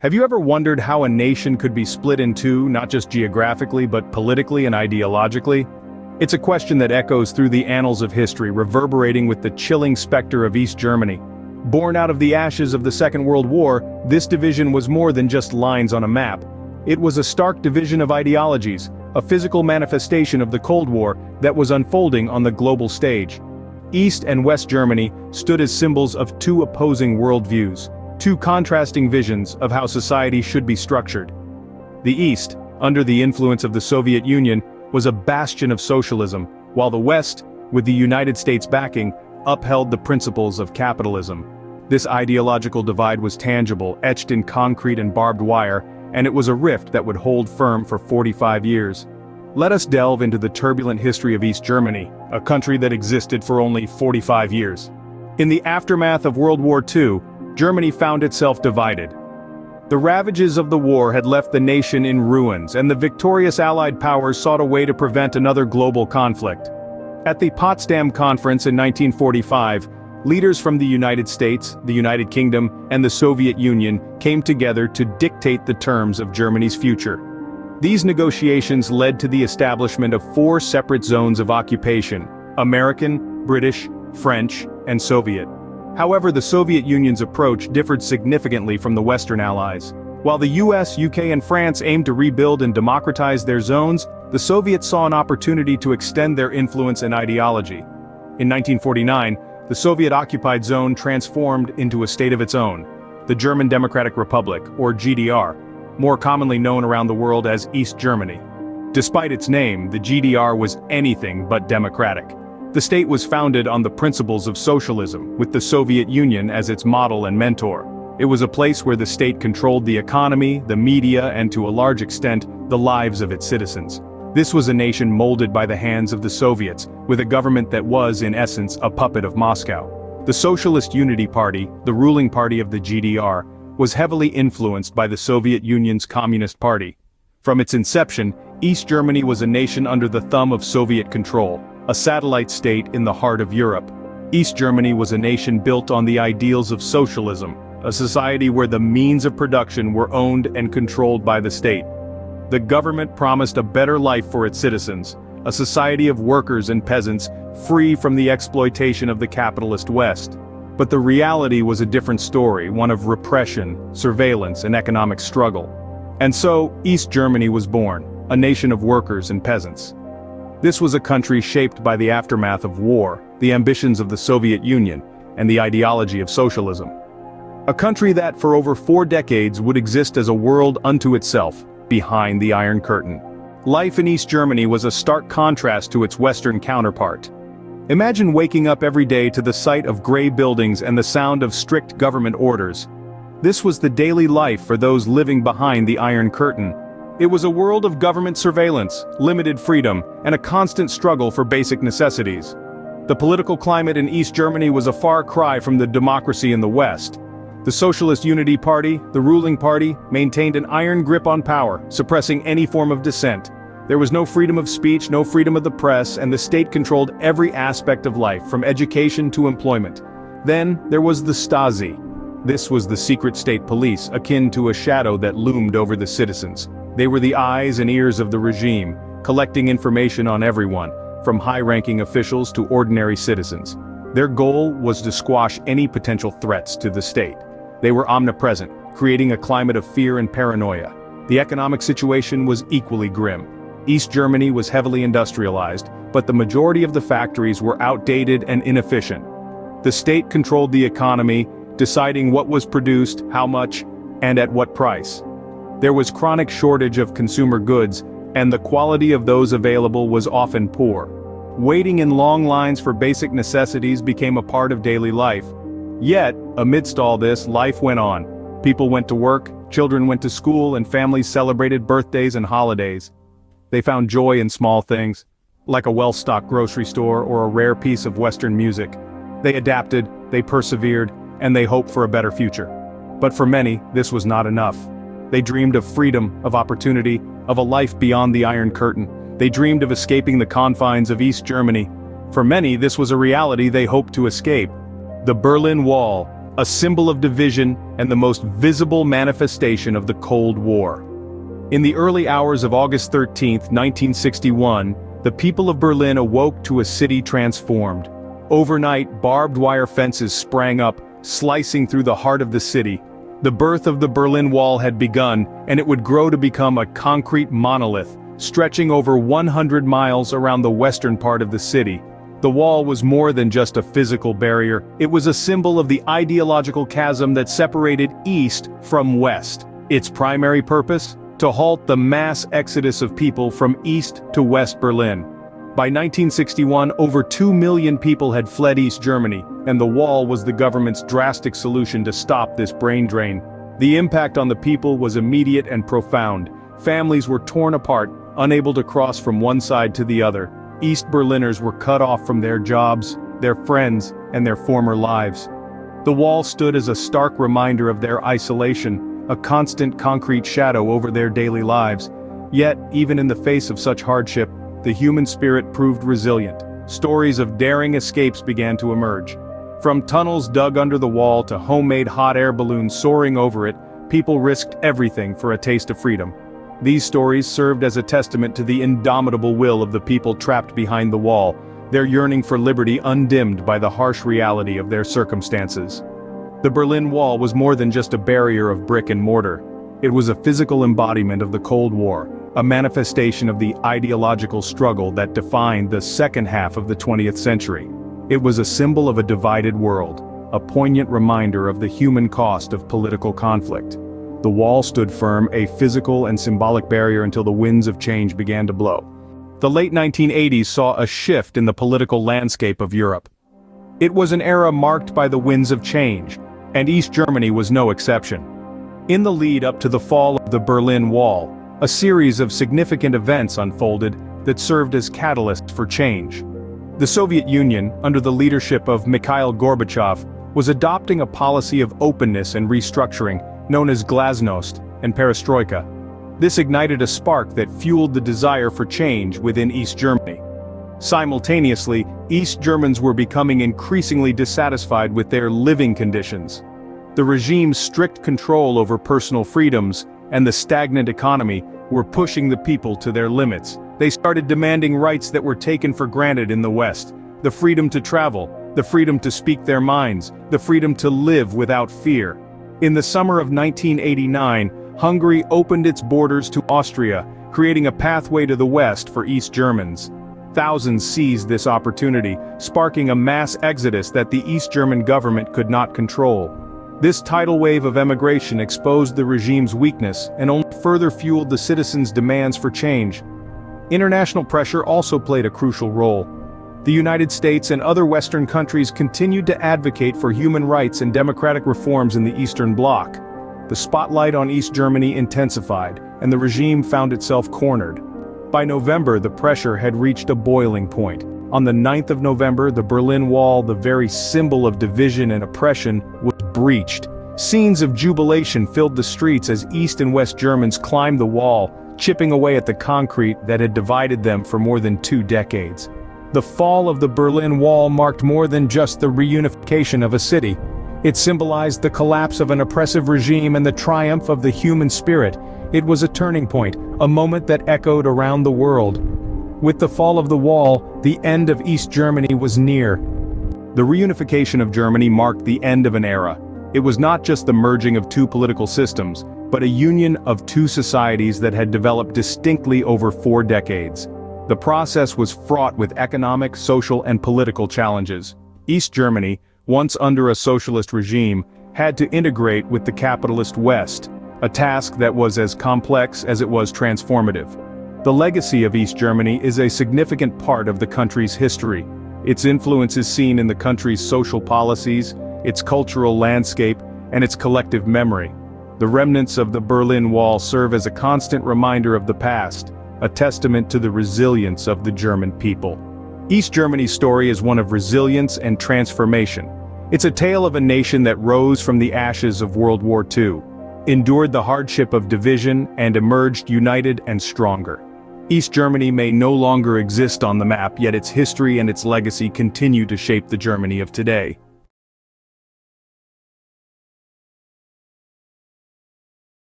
Have you ever wondered how a nation could be split in two, not just geographically but politically and ideologically? It's a question that echoes through the annals of history, reverberating with the chilling specter of East Germany. Born out of the ashes of the Second World War, this division was more than just lines on a map. It was a stark division of ideologies, a physical manifestation of the Cold War that was unfolding on the global stage. East and West Germany stood as symbols of two opposing worldviews, two contrasting visions of how society should be structured. The East, under the influence of the Soviet Union, was a bastion of socialism, while the West, with the United States backing, upheld the principles of capitalism. This ideological divide was tangible, etched in concrete and barbed wire, and it was a rift that would hold firm for 45 years. Let us delve into the turbulent history of East Germany, a country that existed for only 45 years. In the aftermath of World War II, Germany found itself divided. The ravages of the war had left the nation in ruins, and the victorious Allied powers sought a way to prevent another global conflict. At the Potsdam Conference in 1945, leaders from the United States, the United Kingdom, and the Soviet Union came together to dictate the terms of Germany's future. These negotiations led to the establishment of four separate zones of occupation: American, British, French, and Soviet. However, the Soviet Union's approach differed significantly from the Western Allies. While the US, UK, and France aimed to rebuild and democratize their zones, the Soviets saw an opportunity to extend their influence and ideology. In 1949, the Soviet-occupied zone transformed into a state of its own, the German Democratic Republic, or GDR, more commonly known around the world as East Germany. Despite its name, the GDR was anything but democratic. The state was founded on the principles of socialism, with the Soviet Union as its model and mentor. It was a place where the state controlled the economy, the media, and to a large extent, the lives of its citizens. This was a nation molded by the hands of the Soviets, with a government that was, in essence, a puppet of Moscow. The Socialist Unity Party, the ruling party of the GDR, was heavily influenced by the Soviet Union's Communist Party. From its inception, East Germany was a nation under the thumb of Soviet control, a satellite state in the heart of Europe. East Germany was a nation built on the ideals of socialism, a society where the means of production were owned and controlled by the state. The government promised a better life for its citizens, a society of workers and peasants free from the exploitation of the capitalist West. But the reality was a different story, one of repression, surveillance, and economic struggle. And so, East Germany was born, a nation of workers and peasants. This was a country shaped by the aftermath of war, the ambitions of the Soviet Union, and the ideology of socialism. A country that for over 4 decades would exist as a world unto itself, behind the Iron Curtain. Life in East Germany was a stark contrast to its Western counterpart. Imagine waking up every day to the sight of gray buildings and the sound of strict government orders. This was the daily life for those living behind the Iron Curtain. It was a world of government surveillance, limited freedom, and a constant struggle for basic necessities. The political climate in East Germany was a far cry from the democracy in the West. The Socialist Unity Party, the ruling party, maintained an iron grip on power, suppressing any form of dissent. There was no freedom of speech, no freedom of the press, and the state controlled every aspect of life, from education to employment. Then, there was the Stasi. This was the secret state police, akin to a shadow that loomed over the citizens. They were the eyes and ears of the regime, collecting information on everyone, from high-ranking officials to ordinary citizens. Their goal was to squash any potential threats to the state. They were omnipresent, creating a climate of fear and paranoia. The economic situation was equally grim. East Germany was heavily industrialized, but the majority of the factories were outdated and inefficient. The state controlled the economy, deciding what was produced, how much, and at what price. There was chronic shortage of consumer goods, and the quality of those available was often poor. Waiting in long lines for basic necessities became a part of daily life. Yet, amidst all this, life went on. People went to work, children went to school, and families celebrated birthdays and holidays. They found joy in small things, like a well-stocked grocery store or a rare piece of Western music. They adapted, they persevered, and they hoped for a better future. But for many, this was not enough. They dreamed of freedom, of opportunity, of a life beyond the Iron Curtain. They dreamed of escaping the confines of East Germany. For many, this was a reality they hoped to escape. The Berlin Wall, a symbol of division and the most visible manifestation of the Cold War. In the early hours of August 13, 1961, the people of Berlin awoke to a city transformed. Overnight, barbed wire fences sprang up, slicing through the heart of the city. The birth of the Berlin Wall had begun, and it would grow to become a concrete monolith, stretching over 100 miles around the western part of the city. The wall was more than just a physical barrier, it was a symbol of the ideological chasm that separated East from West. Its primary purpose? To halt the mass exodus of people from East to West Berlin. By 1961, over 2 million people had fled East Germany, and the wall was the government's drastic solution to stop this brain drain. The impact on the people was immediate and profound. Families were torn apart, unable to cross from one side to the other. East Berliners were cut off from their jobs, their friends, and their former lives. The wall stood as a stark reminder of their isolation, a constant concrete shadow over their daily lives. Yet, even in the face of such hardship, the human spirit proved resilient. Stories of daring escapes began to emerge. From tunnels dug under the wall to homemade hot air balloons soaring over it, people risked everything for a taste of freedom. These stories served as a testament to the indomitable will of the people trapped behind the wall, their yearning for liberty undimmed by the harsh reality of their circumstances. The Berlin Wall was more than just a barrier of brick and mortar. It was a physical embodiment of the Cold War, a manifestation of the ideological struggle that defined the second half of the 20th century. It was a symbol of a divided world, a poignant reminder of the human cost of political conflict. The wall stood firm, a physical and symbolic barrier until the winds of change began to blow. The late 1980s saw a shift in the political landscape of Europe. It was an era marked by the winds of change, and East Germany was no exception. In the lead up to the fall of the Berlin Wall, a series of significant events unfolded that served as catalysts for change. The Soviet Union, under the leadership of Mikhail Gorbachev, was adopting a policy of openness and restructuring, known as glasnost and perestroika. This ignited a spark that fueled the desire for change within East Germany. Simultaneously, East Germans were becoming increasingly dissatisfied with their living conditions. The regime's strict control over personal freedoms and the stagnant economy were pushing the people to their limits. They started demanding rights that were taken for granted in the West: the freedom to travel, the freedom to speak their minds, the freedom to live without fear. In the summer of 1989, Hungary opened its borders to Austria, creating a pathway to the west for East Germans. Thousands seized this opportunity, sparking a mass exodus that the East German government could not control. This tidal wave of emigration exposed the regime's weakness and only further fueled the citizens' demands for change. International pressure also played a crucial role. The United States and other Western countries continued to advocate for human rights and democratic reforms in the Eastern Bloc. The spotlight on East Germany intensified, and the regime found itself cornered. By November, the pressure had reached a boiling point. On the 9th of November, the Berlin Wall, the very symbol of division and oppression, was breached. Scenes of jubilation filled the streets as East and West Germans climbed the wall, chipping away at the concrete that had divided them for more than 2 decades. The fall of the Berlin Wall marked more than just the reunification of a city. It symbolized the collapse of an oppressive regime and the triumph of the human spirit. It was a turning point, a moment that echoed around the world. With the fall of the wall, the end of East Germany was near. The reunification of Germany marked the end of an era. It was not just the merging of 2 political systems, but a union of 2 societies that had developed distinctly over 4 decades. The process was fraught with economic, social, and political challenges. East Germany, once under a socialist regime, had to integrate with the capitalist West, a task that was as complex as it was transformative. The legacy of East Germany is a significant part of the country's history. Its influence is seen in the country's social policies, its cultural landscape, and its collective memory. The remnants of the Berlin Wall serve as a constant reminder of the past, a testament to the resilience of the German people. East Germany's story is one of resilience and transformation. It's a tale of a nation that rose from the ashes of World War II, endured the hardship of division, and emerged united and stronger. East Germany may no longer exist on the map, yet its history and its legacy continue to shape the Germany of today.